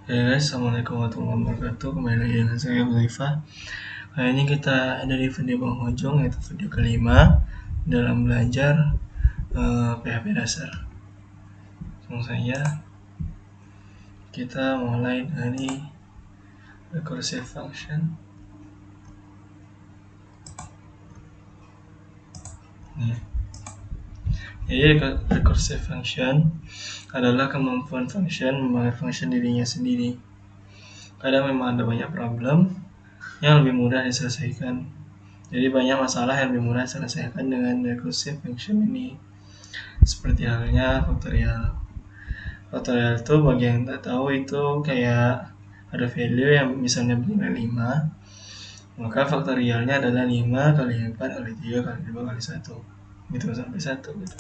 Hey guys, assalamualaikum warahmatullahi wabarakatuh. Kembali lagi dengan saya Zulfa. Kali ini kita ada di video penghujung, yaitu video kelima dalam belajar PHP dasar. Langsung saja kita mulai dari recursive function. Jadi recursive function adalah kemampuan function membangun function dirinya sendiri. Kadang memang ada banyak problem yang lebih mudah diselesaikan. Jadi banyak masalah yang lebih mudah diselesaikan dengan recursive function ini. Seperti halnya faktorial. Faktorial itu bagi yang tak tahu itu kayak ada value yang misalnya bernilai 5, maka faktorialnya adalah 5 kali 4 kali 3 kali 2 kali 1 gitu sampai 1 gitu.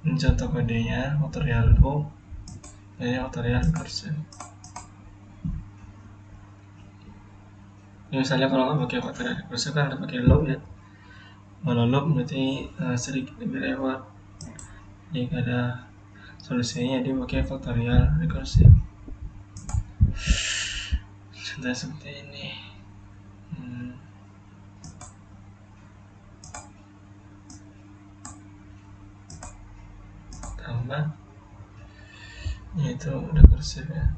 Ini contoh kodenya faktorial itu. Ini faktorial recursive. Ini misalnya kalau nggak pakai faktorial recursive kan ada pakai loop ya. Kalau loop berarti sedikit lebih repot. Jadi ada solusinya dia pakai faktorial recursive. Contoh seperti ini. Tambah yaitu recursive ya.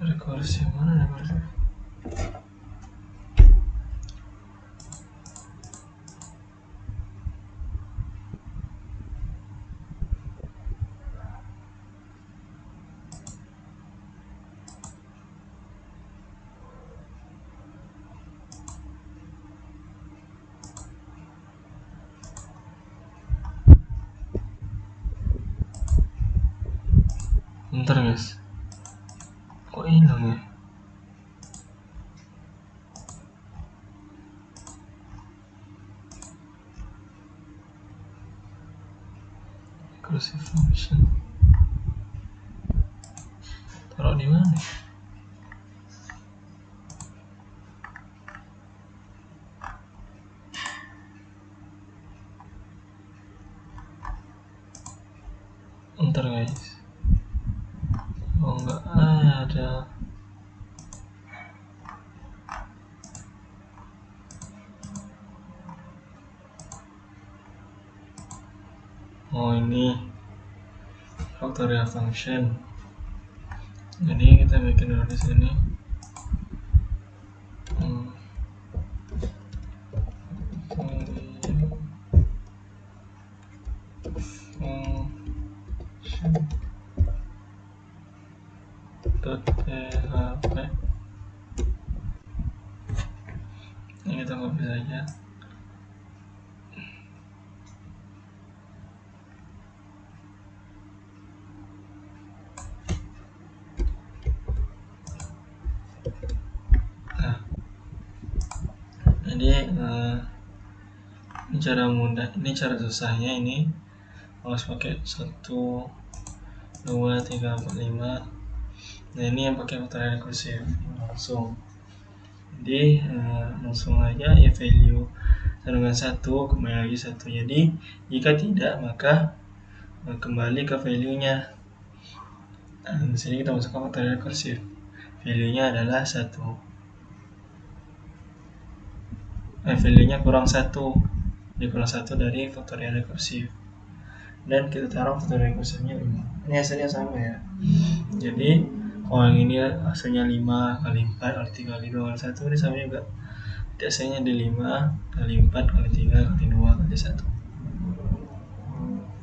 Recursive mana recursive? Bentar guys, kok hilang ya? Recursive function taruh di mana? Bentar guys, oh enggak ada. Oh ini factorial function. Jadi kita bikin dulu di sini. .php ini kita copy saja. Nah, jadi ini cara mudah, ini cara susahnya ini harus pakai 1, 2, 3, 4, 5. Nah ini yang pakai faktorial recursive langsung. Jadi langsung aja ya value dengan 1 kembali lagi 1. Jadi jika tidak maka kembali ke value nya. Nah, di sini kita masukkan faktorial recursive. Value nya adalah 1. Value nya kurang 1. Jadi kurang 1 dari faktorial recursive. Dan kita taruh faktorial recursive nya 5. Ini hasilnya sama ya. Jadi kalau yang ini hasilnya 5 kali 4 kali 3 kali 2 kali 1, ini sama juga. Jadi hasilnya di 5 kali 4 kali 3 kali 2 kali 1.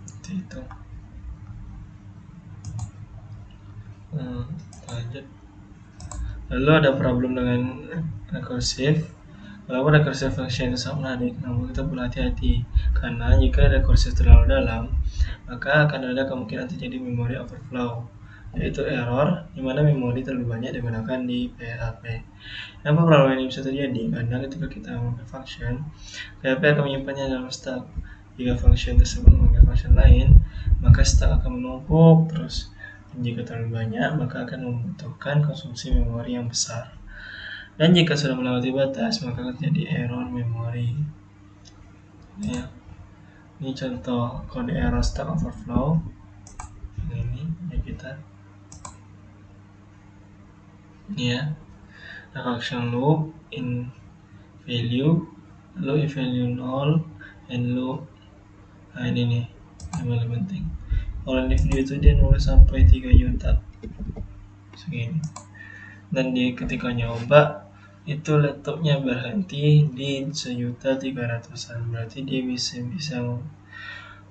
Seperti itu. Lanjut. Lalu ada problem dengan recursive. Walaupun recursive function itu sangat menarik, namun kita perlu hati-hati karena jika recursive terlalu dalam, maka akan ada kemungkinan terjadi memory overflow, yaitu error di mana memori terlalu banyak digunakan di PHP. Kenapa problem ini bisa terjadi? Karena ketika kita memakai function, PHP akan menyimpannya dalam stack. Jika function tersebut memakai function lain, maka stack akan menumpuk terus. Dan jika terlalu banyak, maka akan membutuhkan konsumsi memori yang besar. Dan jika sudah melewati batas, maka terjadi error memori. Ya, ini contoh kode error Stack Overflow. Ini ya kita ini ya, function loop in value, loop in value 0 and loop. Nah ini nih yang paling penting. Kalau di video itu dia nulis sampai 3 juta segini, dan di ketika nyoba itu laptopnya berhenti di 1.300.000-an. Berarti dia bisa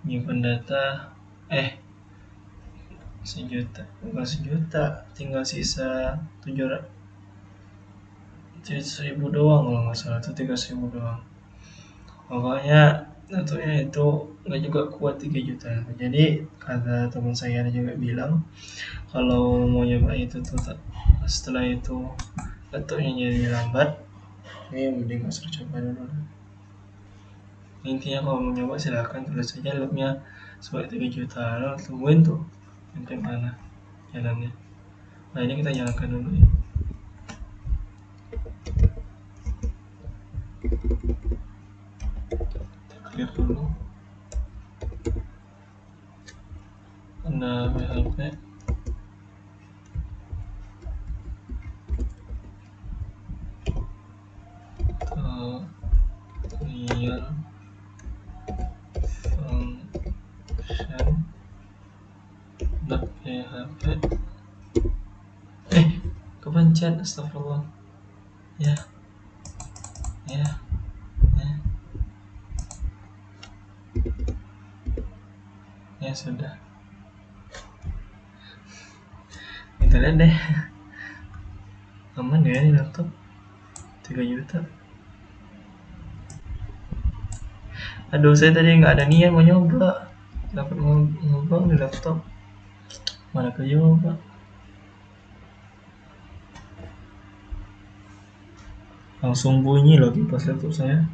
menyimpan data sejuta, bukan sejuta, tinggal sisa 700.000 doang kalau nggak salah, itu 300.000 doang. Pokoknya laptopnya itu nggak juga kuat 3 juta. Jadi kata teman saya juga bilang kalau mau nyoba itu tuh setelah itu laptopnya jadi lambat, ini mending nggak usah coba dulu. Intinya kalau mau nyoba silahkan tulis saja loopnya sebagai 3 juta, lalu tungguin tuh sampai mana jalannya. Nah ini kita jalankan dulu ya. Clear dulu. Anda PHP clear function .php. Kepencet, astagfirullah. Ya sudah, kita lihat deh aman ya ini laptop 3 juta. Aduh, saya tadi nggak ada niat mau nyoba, dapat ngobrol di laptop mana ke nyoba. Langsung bunyi loh kipas laptop saya.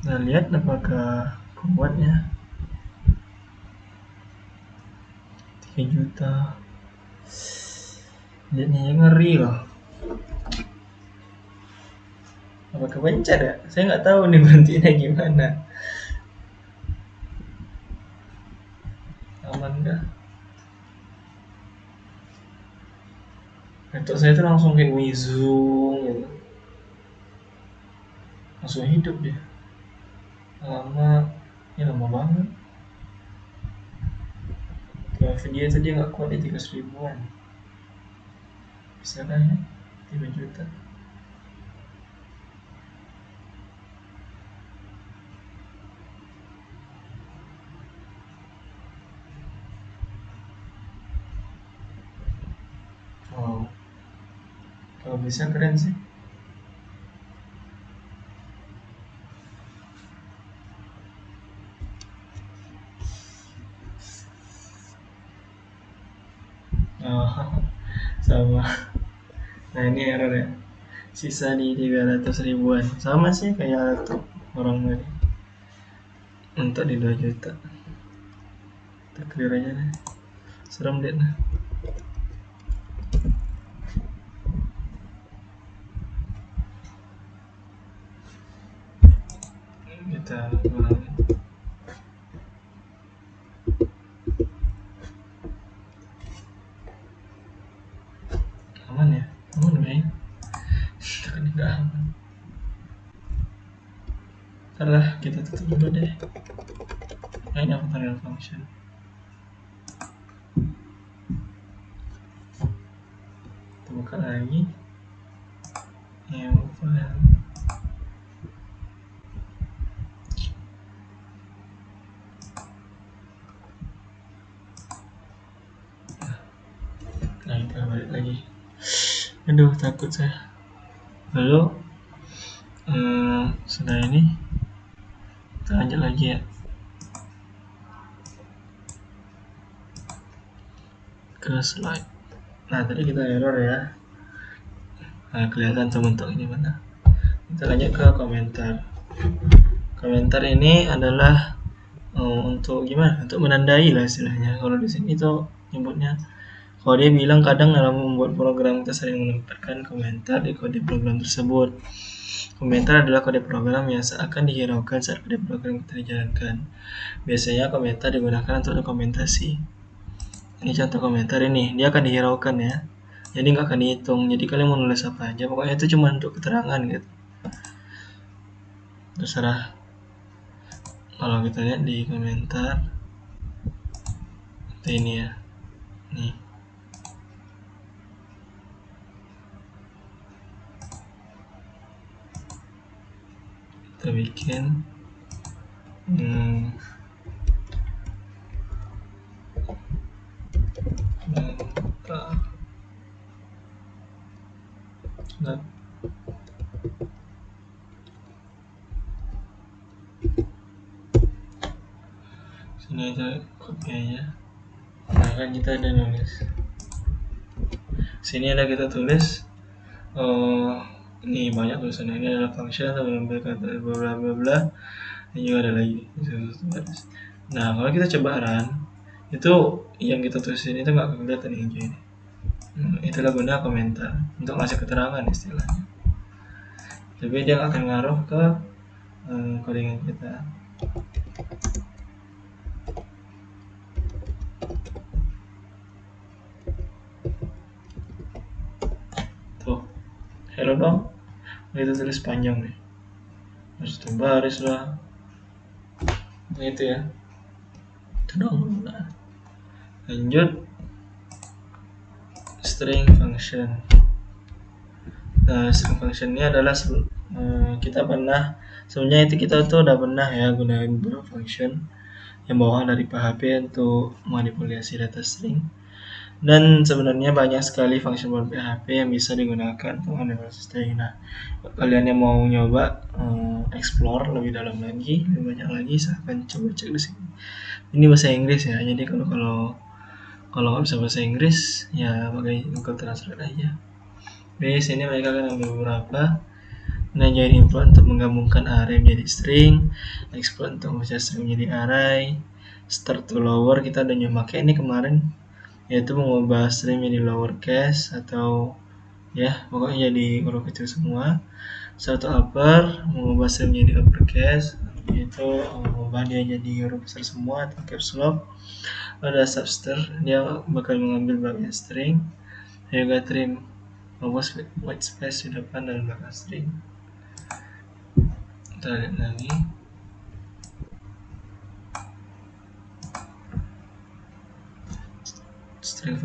Nah lihat apakah kuatnya 3 juta. Lihatnya ngeri loh. Apa kepencet ya? Saya nggak tahu nih berhentinya gimana. Aman kah? Laptop saya tuh langsung kayak wizung gitu. Langsung hidup dia. Lama banget. Kalau video itu dia nggak kuat di 300.000-an. Bisa kan ya? 3 juta. Wow. Kalau bisa keren sih. Sama. Nah ini error ya, sisa di 300.000-an, sama sih kayak laptop orang tadi, untuk di 2 juta. Kita clear aja deh, serem deh. Nah kita ulangi. Aman ya? Aman ya? Tapi nggak aman. Ntar lah, kita tutup dulu deh. Nah ini avatar real function. Kita buka lagi yang file. Nah kita balik lagi. Aduh takut saya. Lalu setelah ini kita lanjut lagi ya ke slide. Nah tadi kita error ya. Nah kelihatan teman-teman ini mana. Kita lanjut ke komentar. Komentar ini adalah untuk gimana? Untuk menandai lah istilahnya. Kalau di sini tuh nyebutnya, kalau dia bilang kadang dalam membuat program kita sering menempatkan komentar di kode program tersebut. Komentar adalah kode program yang akan dihiraukan saat kode program kita dijalankan. Biasanya komentar digunakan untuk dokumentasi. Ini contoh komentar ini, dia akan dihiraukan ya. Jadi nggak akan dihitung. Jadi kalian mau nulis apa aja, pokoknya itu cuma untuk keterangan gitu. Terserah. Kalau kita lihat di komentar, ini ya, nih. Kita bikin nah, sini aja copy aja. Nah kan kita ada nulis, sini ada kita tulis ini banyak tulisannya, ini adalah function atau mengambil kata bla bla bla. Ini juga ada lagi. Nah kalau kita coba run, itu yang kita tulisin itu nggak kelihatan hijau ini. Itulah guna komentar untuk ngasih keterangan istilahnya. Tapi dia akan ngaruh ke codingan kita. Tuh, hello dong. Itu tulis panjang nih. Harus baris lah. Itu ya. Itu dong. Nah, lanjut. String function. Nah, string function ini adalah kita pernah, sebenarnya itu kita tuh udah pernah ya gunain beberapa function yang bawaan dari PHP untuk manipulasi data string. Dan sebenarnya banyak sekali function buat PHP yang bisa digunakan untuk manipulasi string. Nah, kalian yang mau nyoba explore lebih dalam lagi, lebih banyak lagi, saya akan coba cek di sini. Ini bahasa Inggris ya, jadi kalau nggak bisa bahasa Inggris ya pakai Google Translate aja. Di sini mereka akan ambil beberapa. Nah, jadi import untuk menggabungkan array menjadi string, export untuk membaca string menjadi array, start to lower kita udah nyoba ini kemarin, yaitu mengubah string menjadi lowercase atau ya pokoknya jadi huruf kecil semua. Start to upper mengubah string menjadi uppercase, yaitu mengubah dia jadi huruf besar semua atau caps lock. Ada subster, dia bakal mengambil bagian string. Juga trim white space di depan dan belakang string. Kita lihat lagi. String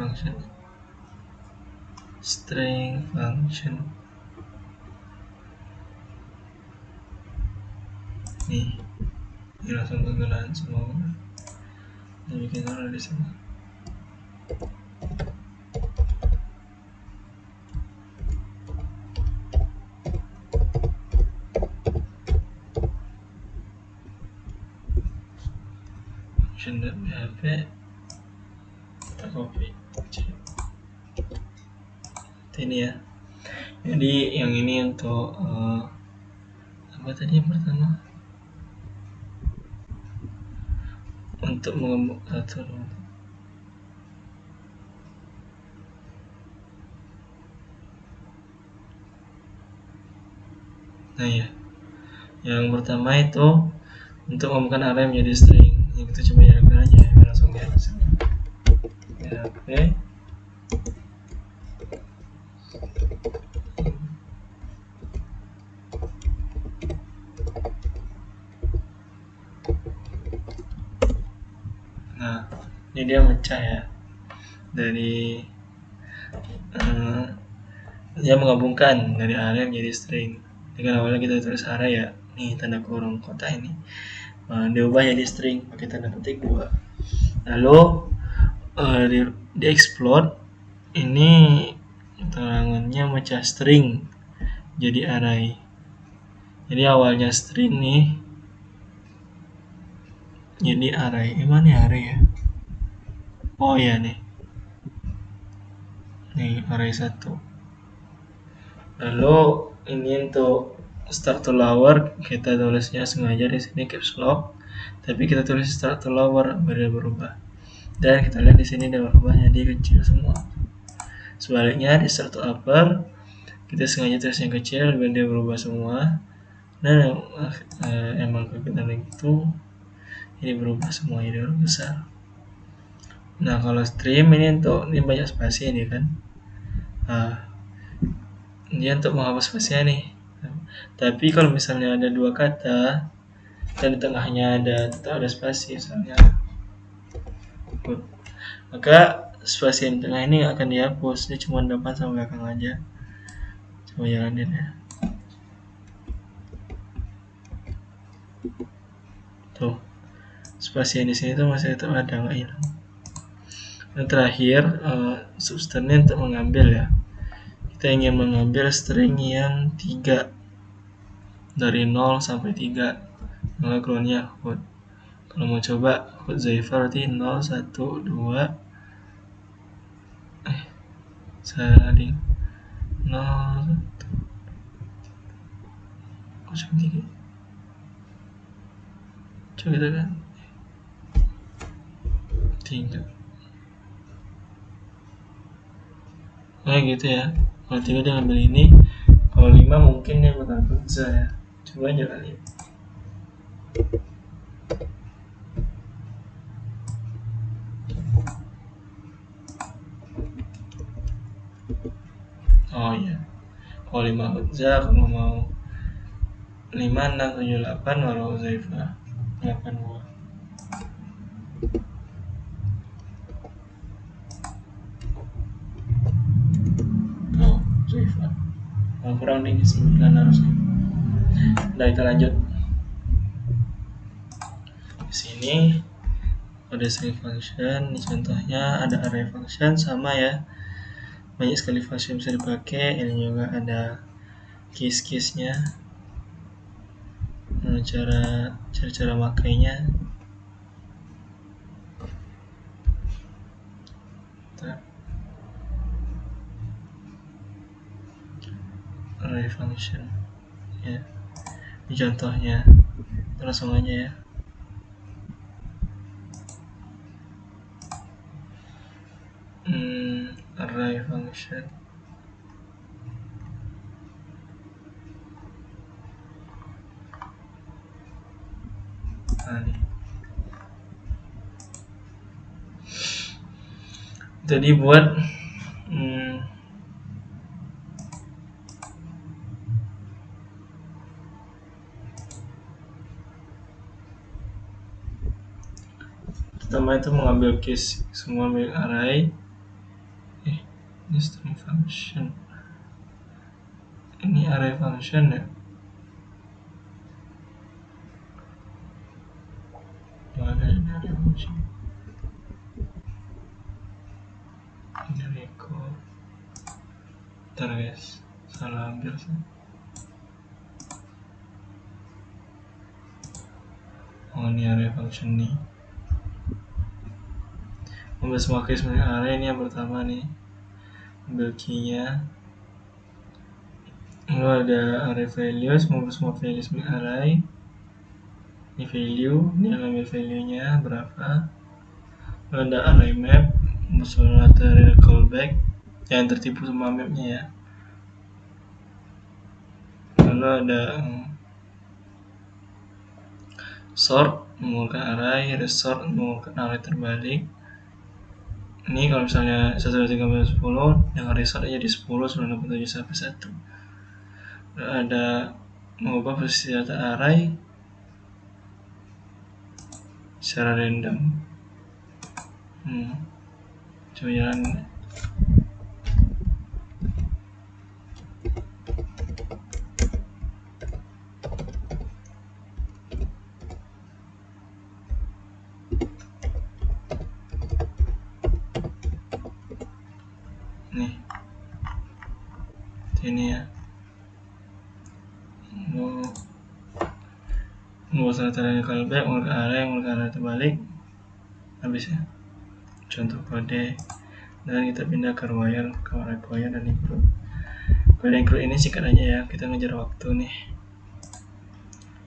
function. Nih, ini langsung penggunaan semua. Jadi kita taruh di sini. Function.php kita copy. Ini ya. Jadi yang ini untuk apa tadi yang pertama? Untuk mengembang satu. Nah ya, yang pertama itu untuk mengembangkan array menjadi string. Yang itu coba jalankan aja ya, langsung lihat hasilnya. PHP nah, ini dia mecah ya dari dia menggabungkan dari array menjadi string. Dengan awalnya kita tulis array ya, nih tanda kurung kotak ini diubah jadi string pakai tanda petik 2. Lalu di explode ini keterangannya mecah string jadi array. Jadi awalnya string nih jadi array. Mana nih array ya? Oh ya nih array 1. Lalu ini untuk start to lower kita tulisnya sengaja di sini caps lock, tapi kita tulis start to lower berubah. Dan kita lihat di sini dia berubah jadi kecil semua. Sebaliknya di start to upper kita sengaja tes yang kecil biar dia berubah semua, dan emang kita gitu ini berubah semua jadi huruf besar. Nah kalau stream ini banyak spasi ini kan, dia untuk menghapus spasinya nih. Tapi kalau misalnya ada dua kata dan di tengahnya tetap ada spasi misalnya, maka spasi yang di tengah ini akan dihapus, dia cuma depan sama belakang aja. Coba jalanin ya. Tuh, spasi yang di sini tuh masih tetap ada, nggak hilang. Dan terakhir, substannya untuk mengambil ya. Kita ingin mengambil string yang 3 dari 0 sampai 3, maka keluarnya hot. Kalau mau coba hot Zaifa berarti 0, 1, 2 tadi 0, 1 3 coba kita kan 3. Nah gitu ya. Kalau 3 dia ngambil ini, kalau 5 mungkin dia bakal kerja ya. Coba aja kali. Oh iya. Kalau 5 kerja, kalau mau 5, 6, 7, 8 baru Zaifa 8, 2. Oh, Zaifa. Kurang tinggi 9 harusnya. Udah kita lanjut. Di sini ada string function, ini contohnya ada array function sama ya. Banyak sekali function bisa dipakai. Ini juga ada case-case-nya, cara makainya. Array function ya, ini contohnya, langsung aja ya. Array function nih. Jadi buat pertama itu mengambil case semua milik array. Ini string function, ini array function ya. Mana ini array function? Ini record. Bentar guys, salah ambil sih. Oh ini array function nih. Ambil semua case milik array, ini yang pertama nih. Ambil key-nya. Lalu ada array values, mengambil semua values milik array. Ini value, dia ambil value-nya berapa. Lalu ada array map, misalnya ada callback, jangan tertipu sama map-nya ya. Lalu ada sort, mengumpulkan array, resort, mengumpulkan array terbalik. Ini kalau misalnya 1, 2, 3, 4, 10, yang resort aja di 10, 97 sampai 1. Ada mengubah posisi data array secara random. Coba jalan. Nih, ini ya. Mau salah callback, mau ke array terbalik, habis ya. Contoh kode, dan kita pindah ke require dan include. Kode include ini sikat aja ya, kita ngejar waktu nih.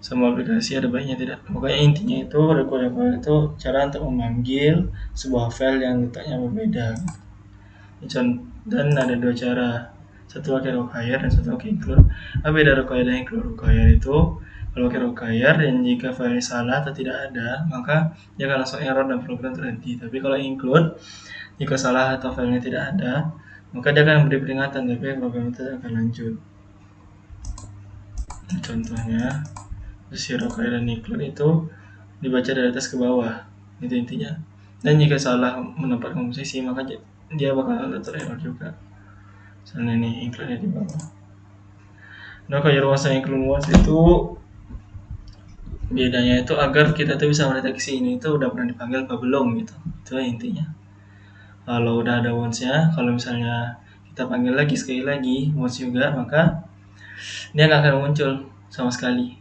Semua aplikasi ada baiknya tidak. Pokoknya intinya itu require itu cara untuk memanggil sebuah file yang letaknya berbeda. Dan ada dua cara. Satu pakai require dan satu pakai include. Apa beda require dan include? Require itu kalau pakai require dan jika file salah atau tidak ada, maka dia akan langsung error dan program terhenti. Tapi kalau include, jika salah atau filenya tidak ada, maka dia akan memberi peringatan, tapi program itu akan lanjut. Contohnya, si require dan include itu dibaca dari atas ke bawah, itu intinya. Dan jika salah menempatkan posisi, maka dia bakal tererror juga. Misalnya ini include di bawah. Nah, kalau ruang include once itu bedanya itu agar kita tuh bisa mendeteksi ini itu udah pernah dipanggil apa belum gitu. Itu intinya. Kalau udah ada once-nya, kalau misalnya kita panggil lagi sekali lagi once juga, maka dia nggak akan muncul sama sekali.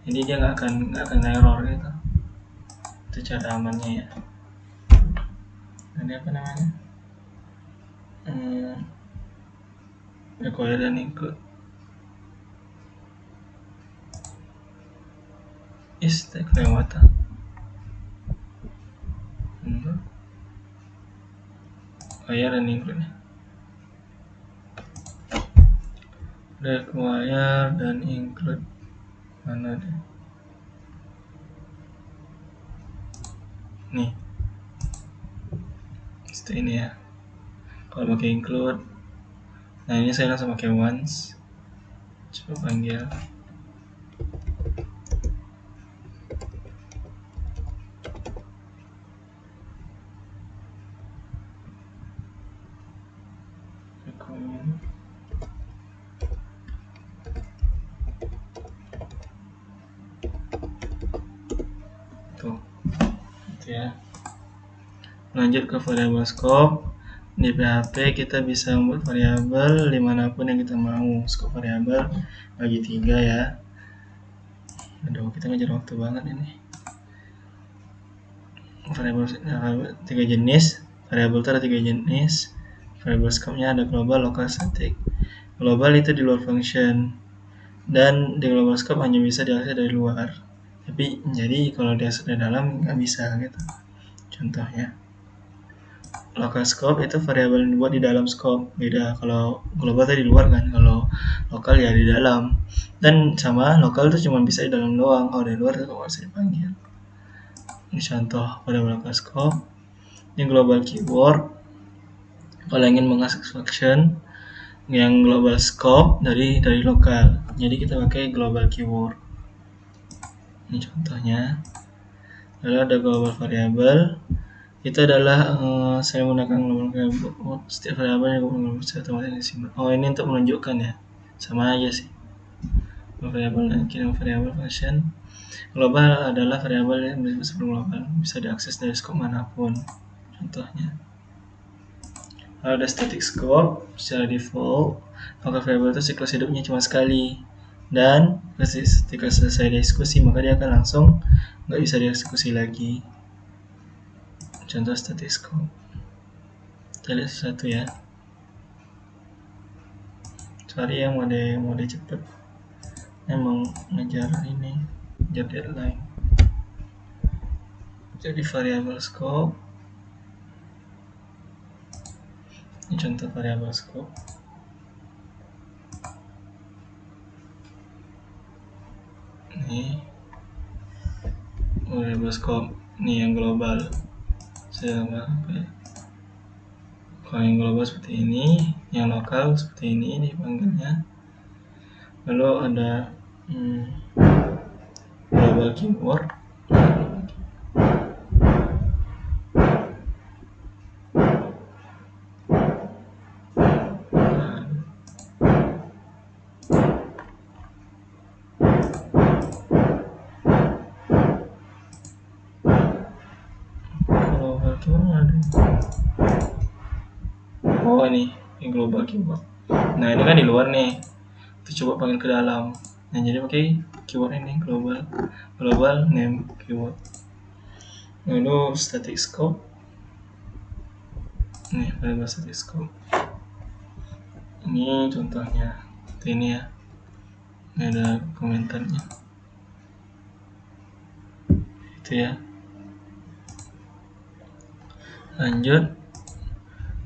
Jadi dia nggak akan error gitu. Itu cara amannya ya. Ini apa namanya? Require dan include. Is tak kelewatan. Require dan include. Require dan include. Mana deh? Nih. Seperti ini ya. Kalau pakai include, nah ini saya langsung pakai once. Coba panggil. Tuh, gitu ya. Lanjut ke variabel scope. Di PHP kita bisa membuat variabel dimanapun yang kita mau. Scope variabel bagi 3 ya. Aduh, kita ngejar waktu banget ini. Variabel 3 jenis. Variabel itu ada 3 jenis. Variabel scope-nya ada global, local, static. Global itu di luar function. Dan di global scope hanya bisa diakses dari luar. Tapi jadi kalau diakses dari dalam nggak bisa gitu. Contohnya. Local scope itu variabel yang dibuat di dalam scope, beda kalau global tadi di luar kan, kalau lokal ya di dalam. Dan sama lokal itu cuma bisa di dalam doang, kalau di luar itu nggak bisa dipanggil. Ini contoh variabel local scope. Ini global keyword. Kalau ingin mengakses function yang global scope dari lokal, jadi kita pakai global keyword. Ini contohnya. Lalu ada global variable. Itu adalah saya menggunakan global variable, setiap variabel yang bisa otomatis disimpan. Oh, ini untuk menunjukkan ya, sama aja sih. Variabel dan kirim variabel function. Global adalah variabel yang sebelum global bisa diakses dari scope manapun. Contohnya, ada static scope secara default, maka variabel itu siklus hidupnya cuma sekali. Dan ketika selesai diskusi maka dia akan langsung nggak bisa dieksekusi lagi. Contoh static scope. Kita lihat satu ya. Sorry ya, mode cepet. Emang ngejar ini, ngejar deadline. Jadi variabel scope. Ini contoh variabel scope. Ini variabel scope. Ini yang global. Saya apa ya? Kalau yang global seperti ini, yang lokal seperti ini dipanggilnya. Lalu ada global keyword. Global keyword ada. Oh, ini global keyword. Nah, ini kan di luar nih. Kita coba panggil ke dalam. Nah, jadi pakai keyword ini global name keyword. Lalu static scope. Nih, variable static scope. Ini contohnya. Ini ya. Ini ada komentarnya. Itu ya. Lanjut.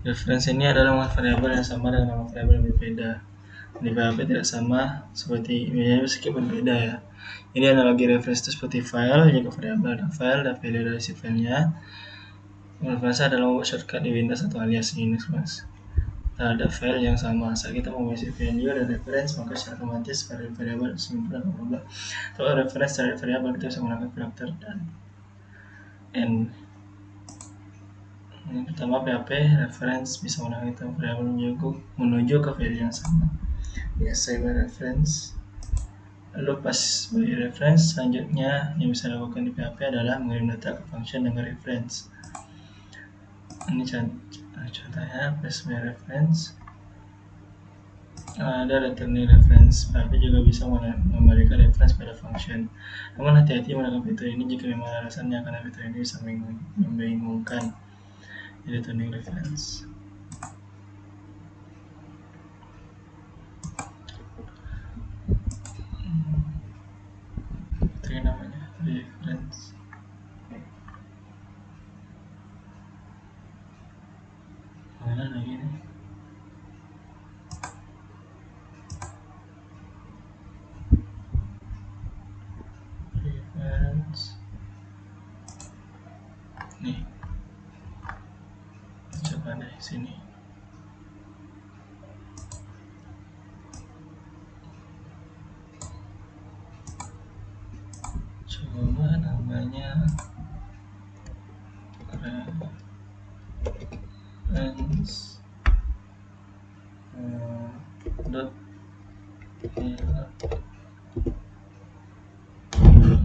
Reference ini adalah nama variabel yang sama dengan nama variabel yang berbeda. Di PHP tidak sama seperti meskipun berbeda ya. Ini analogi reference itu seperti file, jika variabel ada file dan value dari si filenya. Reference adalah shortcut di Windows atau alias Linux, Mas. Terhadap file yang sama, saat kita mau mengisi value dan reference, maka secara otomatis pada variabel simpulan berubah. Kalau reference terhadap variabel, kita bisa menggunakan filter dan n. Yang pertama, PHP reference bisa menggunakan variabel menuju ke value yang sama. Biasa by reference. Lalu pas by reference, selanjutnya yang bisa dilakukan di PHP adalah mengirim data ke function dengan reference. Ini contohnya pas by reference. Ada returning reference. PHP juga bisa memberikan reference pada function. Namun hati-hati menggunakan fitur ini jika memang alasannya, karena fitur ini bisa membingungkan. Returning reference. Itu namanya reference. Mana lagi nih? Reference. Nih. Coba deh sini. Coba namanya reference dot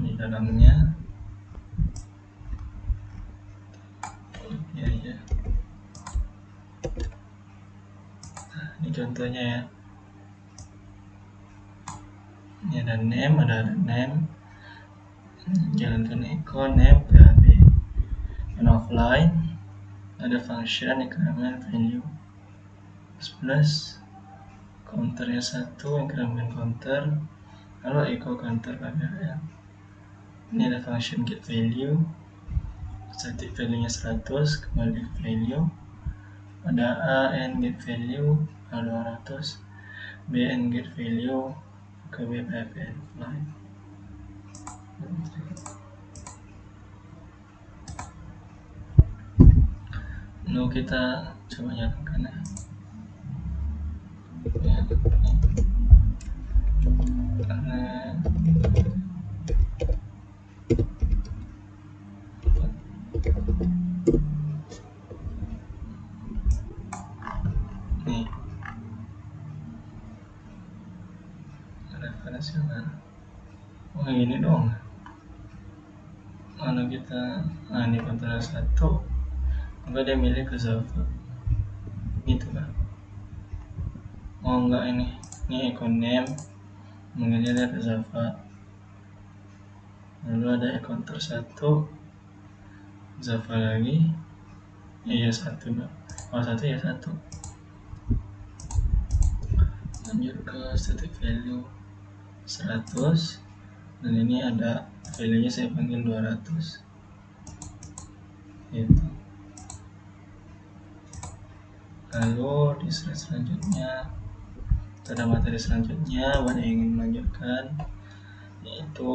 di dalamnya ya ya. Nah, ini contohnya ya. Ini ada name, jalankan echo name PHP, and offline ada function increment value plus counternya 1, increment counter, lalu echo counter PHP. Ini ada function get value, static value nya 100, kembali ke value, ada a and get value 200, b and get value ke PHP offline. Lalu kita coba nyalakan ya. Nih referensi mana? Oh ini dong. Mana kita? Nah ini kontrol 1. Enggak, dia milih ke Java. Gitu kan? Oh enggak, ini icon name mengenai ke Java. Lalu ada counter 1, Java lagi, ya 1 dong. Oh 1 ya 1. Lanjut ke static value 100, dan ini ada value nya saya panggil 200 gitu. Lalu di slide selanjutnya ada materi selanjutnya buat yang ingin melanjutkan, yaitu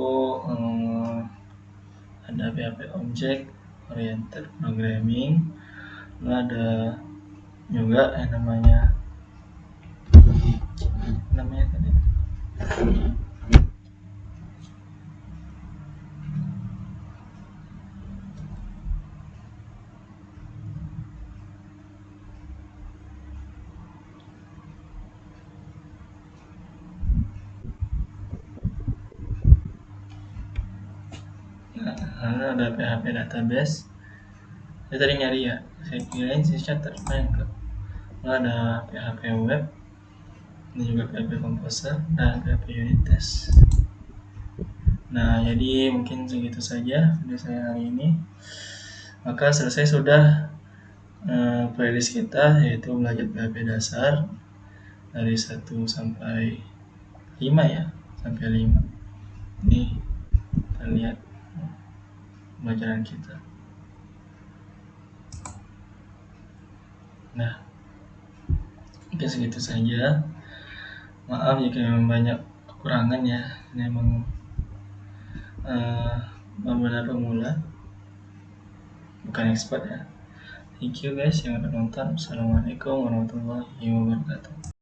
ada PHP Object Oriented Programming. Lalu ada juga yang namanya tadi lalu ada PHP database. Saya tadi nyari ya, saya kirain si Shutter main ke. Lalu ada PHP web, ini juga PHP composer dan PHP unit test. Nah jadi mungkin segitu saja video saya hari ini. Maka selesai sudah playlist kita, yaitu belajar PHP dasar dari 1 sampai 5 ya, sampai 5. Ini kita lihat pembelajaran kita. Nah, mungkin segitu saja. Maaf jika memang banyak kekurangan ya, ini emang benar pemula, bukan expert ya. Thank you guys yang udah nonton. Assalamualaikum warahmatullahi wabarakatuh.